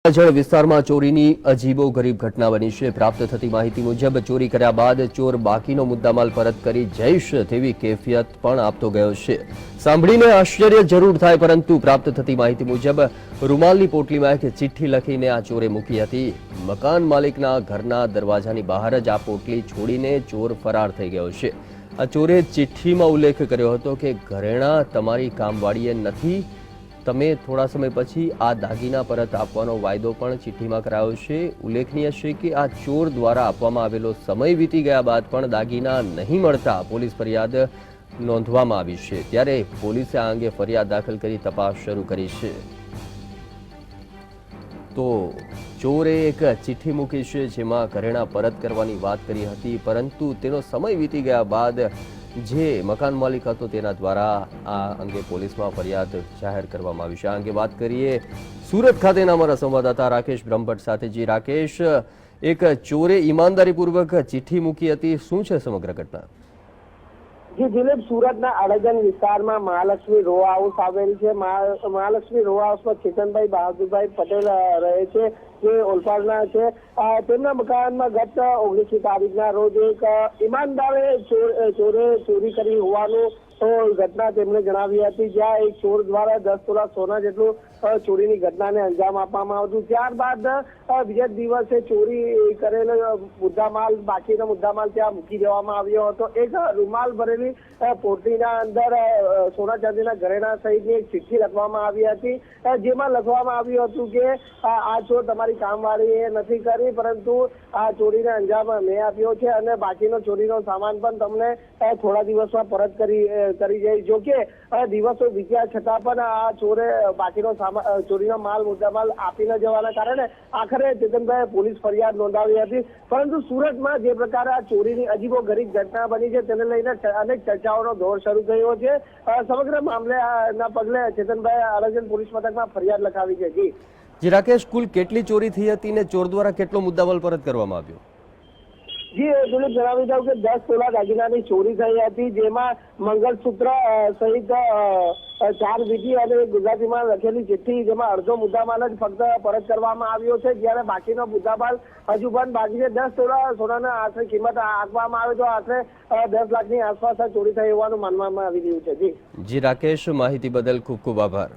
જળ વિસ્તારમાં ચોરીની અજીબો ગરીબ ઘટના બની છે। પ્રાપ્ત થતી માહિતી મુજબ ચોરી કર્યા બાદ ચોર બાકીનો મુદ્દામાલ પરત કરી જઈશ તેવી કેફિયત પણ આપતો ગયો છે। સાંભળીને આશ્ચર્ય જરૂર થાય, પરંતુ પ્રાપ્ત થતી માહિતી મુજબ રૂમાલની પોટલીમાં એક ચિઠ્ઠી લખીને આ ચોરે મૂકી હતી। મકાન માલિકના ઘરના દરવાજાની બહાર જ આ પોટલી છોડીને ચોર ફરાર થઈ ગયો છે। આ ચોરે ચિઠ્ઠીમાં ઉલ્લેખ કર્યો હતો કે ઘરેણાં તમારી કામવાળીએ નથી, તમે થોડા સમય પછી આ દાગીના પરત આપવાનો વાયદો પણ ચિઠ્ઠીમાં કરાયો છે। ઉલ્લેખનીય છે કે આ ચોર દ્વારા આપવામાં આવેલો સમય વીતી ગયા બાદ પણ દાગીના નહીં મળતા પોલીસ ફરિયાદ નોંધવામાં આવી છે। ત્યારે પોલીસે આ અંગે ફરિયાદ દાખલ કરી તપાસ શરૂ કરી છે। તો ચોરે એક ચિઠ્ઠી મૂકી છે જેમાં ઘરેણાં પરત કરવાની વાત કરી હતી, પરંતુ તેનો સમય વીતી ગયા બાદ જે મકાન માલિક હતો તેના દ્વારા આ અંગે પોલીસમાં ફરિયાદ જાહેર કરવામાં આવી છે। આ અંગે વાત કરીએ સુરત ખાતેના અમારા સંવાદદાતા રાકેશ બ્રહ્મભટ્ટ સાથે। જી રાકેશ, એક ચોરે ઈમાનદારીપૂર્વક ચિઠ્ઠી મૂકી હતી, શું છે સમગ્ર ઘટના? જી દિલીપ, સુરતના અડજણ વિસ્તારમાં મહાલક્ષ્મી રો હાઉસ આવેલ છે। મહાલક્ષ્મી રો હાઉસમાં ચેતનભાઈ બહાદુરભાઈ પટેલ રહે છે, જે ઓલપાડના છે। તેમના મકાનમાં ગત 19 તારીખના રોજ એક ઈમાનદારે ચોરે ચોરી કરી હોવાનું ઘટના તેમણે જણાવી હતી, જ્યાં એક ચોર દ્વારા 10 તોલા સોના જેટલું ચોરીની ઘટનાને અંજામ આપવામાં આવ્યું। ત્યારબાદ બીજા દિવસે ચોરી કરેલ મુદ્દામાલ, બાકીનો મુદ્દામાલ ત્યાં મૂકી દેવામાં આવ્યો હતો। એક રૂમાલ ભરેલી પોટલીના અંદર સોના ચાંદીના ઘરેણા સહિતની એક ચિઠ્ઠી લખવામાં આવી હતી, જેમાં લખવામાં આવ્યું હતું કે આ ચોર તમારી કામવાળીએ નથી કરી, પરંતુ આ ચોરીને અંજામ મેં આપ્યો છે અને બાકીનો ચોરીનો સામાન પણ તમને થોડા દિવસમાં પરત કરી જાય। જોકે દિવસો વીત્યા છતાં પણ આ ચોરે બાકીનો ચોરીનો માલ મુદ્દામાલ આપી ન જવાના કારણે આખરે ચેતનભાઈએ પોલીસ ફરિયાદ નોંધાવી હતી। પરંતુ સુરતમાં જે પ્રકારે આ ચોરીની અજીબો ગરીબ ઘટના બની છે તેને લઈને અનેક ચર્ચાઓનો દોર શરૂ થયો છે। સમગ્ર મામલેના પગલે ચેતનભાઈએ અડજણ પોલીસ મથકમાં ફરિયાદ લખાવી છે। જી રાકેશ, કુલ કેટલી ચોરી થઈ હતી ને ચોર દ્વારા કેટલો મુદ્દામાલ પરત કરવામાં આવ્યો? જી દિલીપ, જણાવી દઉં કે 10 તોલા દાગીનાની ચોરી થઈ હતી, જેમાં મંગળસૂત્ર સહિત 4 વીટી અને ગુજરાતીમાં લખેલી ચિઠ્ઠી, જેમાં અડધો મુદ્દામાલ જ ફક્ત પરત કરવામાં આવ્યો છે, જ્યારે બાકીનો મુદ્દામાલ હજુ પણ બાકી છે। 10 તોલા સોનાના આશરે કિંમત આંકવામાં આવે તો આશરે 10 લાખની આસપાસ ચોરી થઈ હોવાનું માનવામાં આવી રહ્યું છે। જી રાકેશ, માહિતી બદલ ખૂબ ખૂબ આભાર।